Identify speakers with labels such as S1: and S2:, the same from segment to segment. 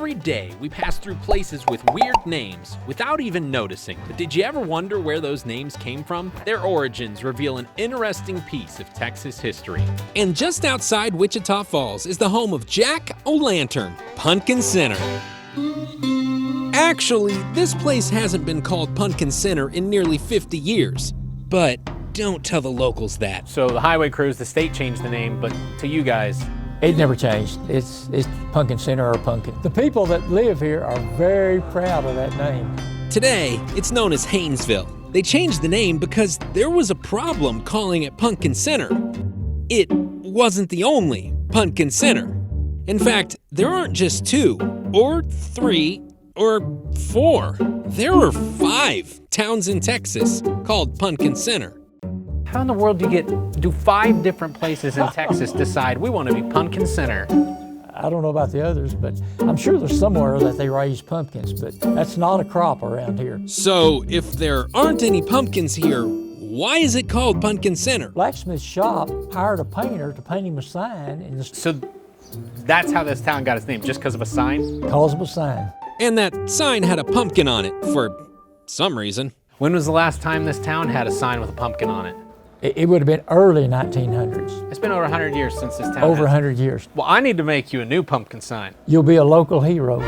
S1: Every day, we pass through places with weird names without even noticing. But did you ever wonder where those names came from? Their origins reveal an interesting piece of Texas history. And just outside Wichita Falls is the home of Jack O'Lantern, Punkin Center. Actually, this place hasn't been called Punkin Center in nearly 50 years. But don't tell the locals that.
S2: So the highway crews, the state changed the name, but to you guys,
S3: it never changed. It's Punkin Center or Punkin. The people that live here are very proud of that name.
S1: Today, it's known as Haynesville. They changed the name because there was a problem calling it Punkin Center. It wasn't the only Punkin Center. In fact, there aren't just 2, or 3, or 4. There are 5 towns in Texas called Punkin Center.
S2: how in the world do 5 different places in Texas decide we want to be Punkin Center?
S3: I don't know about the others, but I'm sure there's somewhere that they raise pumpkins, but that's not a crop around here.
S1: So if there aren't any pumpkins here, why is it called Punkin Center?
S3: Blacksmith shop hired a painter to paint him a sign in the
S2: So that's how this town got its name, just because of a sign?
S3: calls him a sign.
S1: And that sign had a pumpkin on it for some reason.
S2: When was the last time this town had a sign with a pumpkin on it?
S3: It would have been early 1900s.
S2: It's been over 100 years since this town
S3: Over
S2: has-
S3: 100 years.
S2: Well, I need to make you a new pumpkin sign.
S3: You'll be a local hero.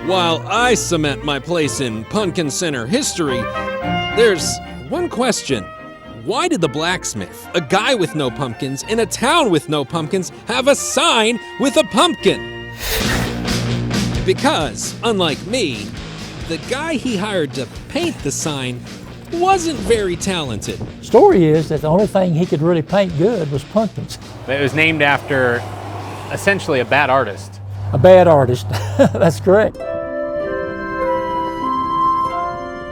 S1: While I cement my place in Punkin Center history, there's one question. Why did the blacksmith, a guy with no pumpkins in a town with no pumpkins, have a sign with a pumpkin? Because, unlike me, the guy he hired to paint the sign wasn't very talented.
S3: Story is that the only thing he could really paint good was pumpkins.
S2: It was named after essentially a bad artist.
S3: A bad artist. That's correct.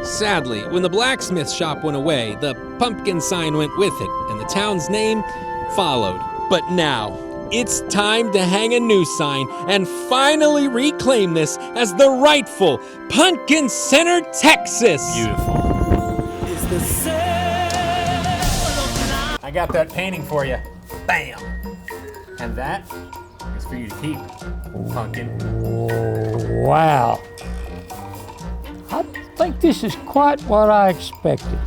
S1: Sadly, when the blacksmith shop went away, the pumpkin sign went with it, and the town's name followed. But now, it's time to hang a new sign and finally reclaim this as the rightful Punkin Center, Texas.
S2: Beautiful. I got that painting for you. Bam! And that is for you to keep, Punkin.
S3: Wow. I think this is quite what I expected.